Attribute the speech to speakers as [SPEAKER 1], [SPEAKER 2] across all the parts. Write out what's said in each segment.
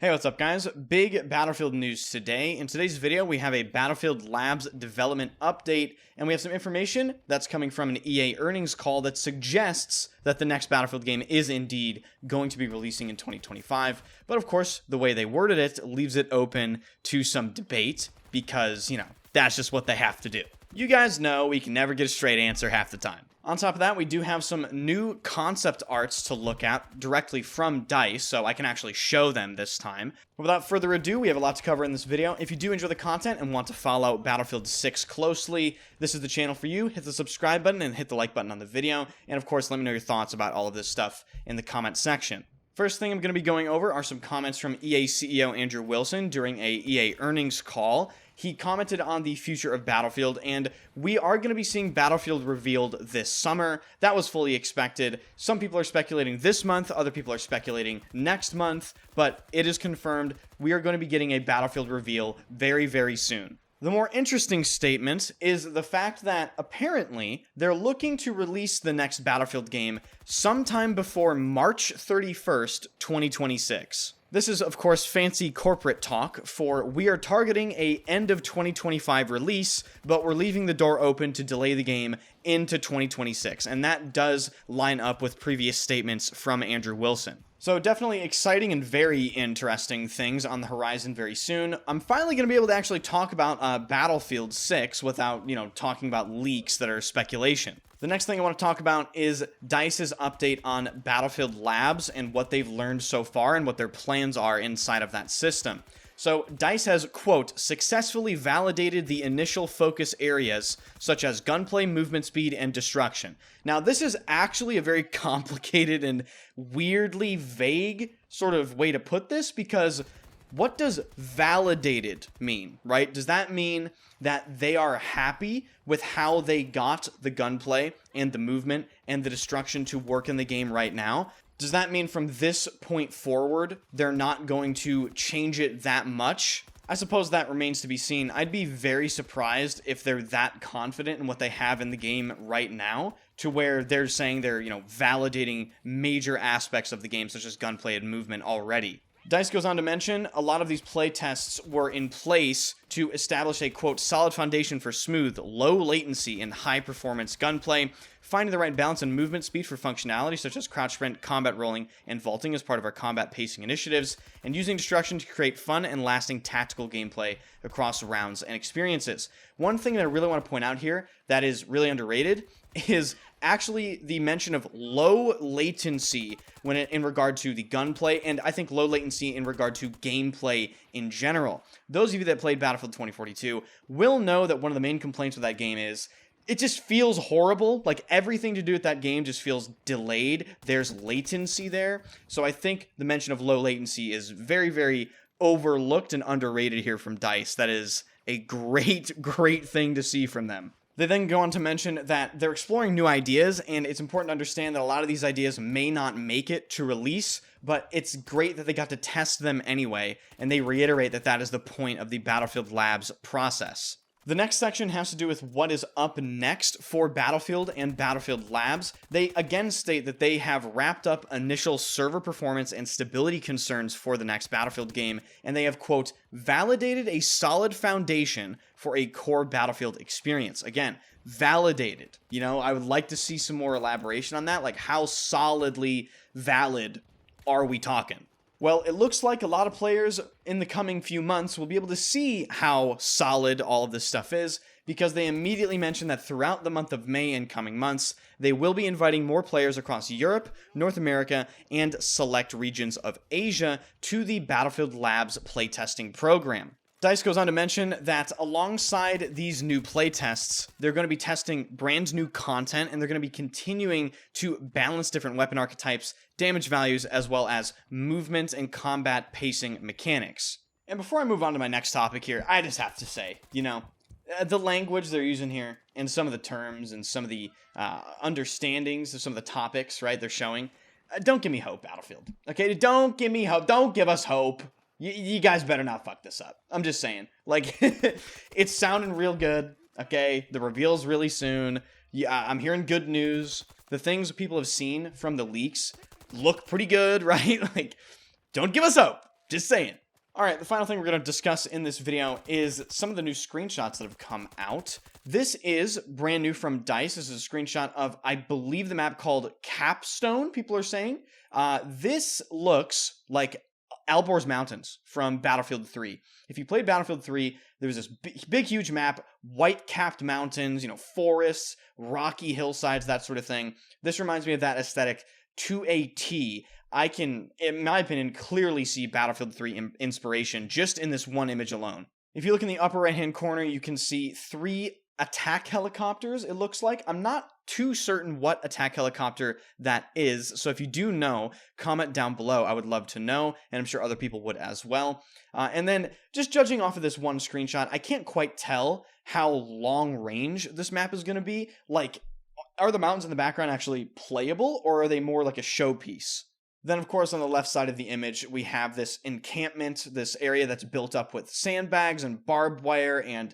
[SPEAKER 1] Hey, what's up guys? Big Battlefield news today. In today's video, we have a Battlefield Labs development update, and we have some information that's coming from an EA earnings call that suggests that the next Battlefield game is indeed going to be releasing in 2025. But of course, the way they worded it leaves it open to some debate because, that's just what they have to do. You guys know we can never get a straight answer half the time. On top of that, we do have some new concept arts to look at directly from DICE, so I can actually show them this time. But without further ado, we have a lot to cover in this video. If you do enjoy the content and want to follow Battlefield 6 closely, this is the channel for you. Hit the subscribe button and hit the like button on the video. And of course, let me know your thoughts about all of this stuff in the comment section. First thing I'm going to be going over are some comments from EA CEO Andrew Wilson during a EA earnings call. He commented on the future of Battlefield, and we are going to be seeing Battlefield revealed this summer. That was fully expected. Some people are speculating this month, other people are speculating next month, but it is confirmed we are going to be getting a Battlefield reveal very, very soon. The more interesting statement is the fact that apparently they're looking to release the next Battlefield game sometime before March 31st, 2026. This is, of course, fancy corporate talk for we are targeting a end of 2025 release, but we're leaving the door open to delay the game into 2026. And that does line up with previous statements from Andrew Wilson. So definitely exciting and very interesting things on the horizon very soon. I'm finally going to be able to actually talk about Battlefield 6 without, talking about leaks that are speculation. The next thing I want to talk about is DICE's update on Battlefield Labs and what they've learned so far and what their plans are inside of that system. So DICE has, quote, successfully validated the initial focus areas such as gunplay, movement speed, and destruction. Now, this is actually a very complicated and weirdly vague sort of way to put this because what does validated mean, right? Does that mean that they are happy with how they got the gunplay and the movement and the destruction to work in the game right now? Does that mean from this point forward, they're not going to change it that much? I suppose that remains to be seen. I'd be very surprised if they're that confident in what they have in the game right now to where they're saying they're, validating major aspects of the game, such as gunplay and movement already. DICE goes on to mention a lot of these playtests were in place to establish a, quote, solid foundation for smooth, low latency, and high performance gunplay, finding the right balance and movement speed for functionality such as crouch sprint, combat rolling, and vaulting as part of our combat pacing initiatives, and using destruction to create fun and lasting tactical gameplay across rounds and experiences. One thing that I really want to point out here that is really underrated is actually the mention of low latency in regard to the gunplay, and I think low latency in regard to gameplay in general. Those of you that played Battlefield 2042 will know that one of the main complaints with that game is it just feels horrible. Like everything to do with that game just feels delayed. There's latency there. So I think the mention of low latency is very, very overlooked and underrated here from DICE. That is a great, great thing to see from them. They then go on to mention that they're exploring new ideas, and it's important to understand that a lot of these ideas may not make it to release, but it's great that they got to test them anyway, and they reiterate that that is the point of the Battlefield Labs process. The next section has to do with what is up next for Battlefield and Battlefield Labs. They again state that they have wrapped up initial server performance and stability concerns for the next Battlefield game, and they have, quote, validated a solid foundation for a core Battlefield experience. Again, validated. I would like to see some more elaboration on that, like how solidly valid are we talking? Well, it looks like a lot of players in the coming few months will be able to see how solid all of this stuff is because they immediately mentioned that throughout the month of May and coming months, they will be inviting more players across Europe, North America, and select regions of Asia to the Battlefield Labs playtesting program. DICE goes on to mention that alongside these new playtests, they're going to be testing brand new content, and they're going to be continuing to balance different weapon archetypes, damage values, as well as movement and combat pacing mechanics. And before I move on to my next topic here, I just have to say, the language they're using here, and some of the terms, and some of the understandings of some of the topics, right, they're showing, don't give me hope, Battlefield. Okay, don't give me hope. Don't give us hope. You guys better not fuck this up. I'm just saying. Like, it's sounding real good, okay? The reveal's really soon. Yeah, I'm hearing good news. The things people have seen from the leaks look pretty good, right? Like, don't give us hope. Just saying. Alright, the final thing we're going to discuss in this video is some of the new screenshots that have come out. This is brand new from DICE. This is a screenshot of, I believe, the map called Capstone, people are saying. This looks like Albor's Mountains from Battlefield 3. If you played Battlefield 3, there's this big, huge map, white-capped mountains, forests, rocky hillsides, that sort of thing. This reminds me of that aesthetic to a T. I can, in my opinion, clearly see Battlefield 3 inspiration just in this one image alone. If you look in the upper right-hand corner, you can see 3 attack helicopters, it looks like. I'm not too certain what attack helicopter that is, so if you do know, comment down below. I would love to know, and I'm sure other people would as well. And then, just judging off of this one screenshot, I can't quite tell how long range this map is going to be. Like, are the mountains in the background actually playable, or are they more like a showpiece? Then, of course, on the left side of the image, we have this encampment, this area that's built up with sandbags and barbed wire and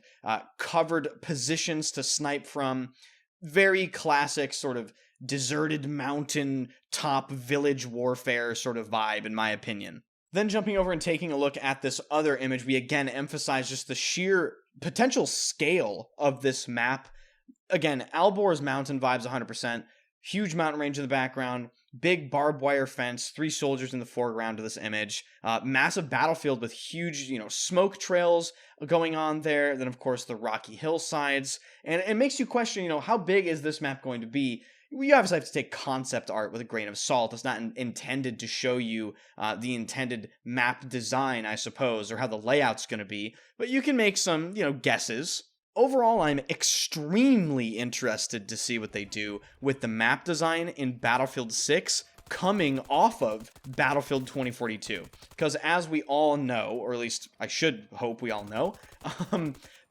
[SPEAKER 1] covered positions to snipe from. Very classic sort of deserted mountain top village warfare sort of vibe, in my opinion. Then jumping over and taking a look at this other image, we again emphasize just the sheer potential scale of this map. Again, Albor's Mountain vibes 100%. Huge mountain range in the background, big barbed wire fence, 3 soldiers in the foreground of this image, massive battlefield with huge, smoke trails going on there. Then, of course, the rocky hillsides, and it makes you question, how big is this map going to be? We obviously have to take concept art with a grain of salt. It's not intended to show you the intended map design, I suppose, or how the layout's going to be, but you can make some, guesses. Overall, I'm extremely interested to see what they do with the map design in Battlefield 6 coming off of Battlefield 2042. Because as we all know, or at least I should hope we all know,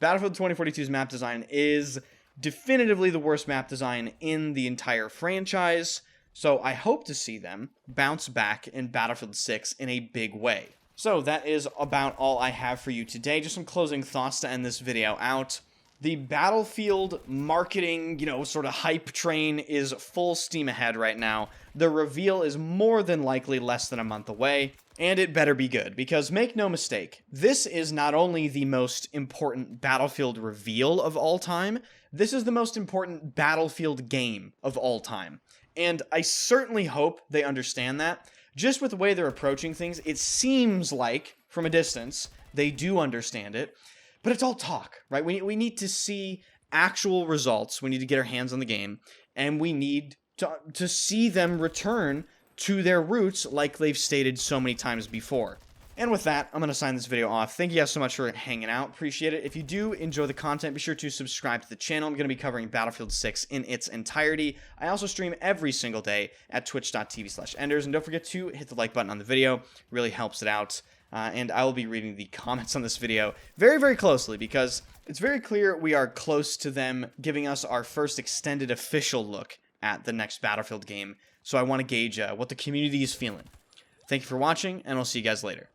[SPEAKER 1] Battlefield 2042's map design is definitively the worst map design in the entire franchise. So I hope to see them bounce back in Battlefield 6 in a big way. So that is about all I have for you today. Just some closing thoughts to end this video out. The Battlefield marketing, sort of hype train is full steam ahead right now. The reveal is more than likely less than a month away, and it better be good, because make no mistake, this is not only the most important Battlefield reveal of all time, this is the most important Battlefield game of all time. And I certainly hope they understand that. Just with the way they're approaching things, it seems like, from a distance, they do understand it. But it's all talk, right? We need to see actual results. We need to get our hands on the game. And we need to see them return to their roots like they've stated so many times before. And with that, I'm going to sign this video off. Thank you guys so much for hanging out. Appreciate it. If you do enjoy the content, be sure to subscribe to the channel. I'm going to be covering Battlefield 6 in its entirety. I also stream every single day at twitch.tv/enders. And don't forget to hit the like button on the video. It really helps it out. And I will be reading the comments on this video very, very closely, because it's very clear we are close to them giving us our first extended official look at the next Battlefield game. So I want to gauge what the community is feeling. Thank you for watching, and I'll see you guys later.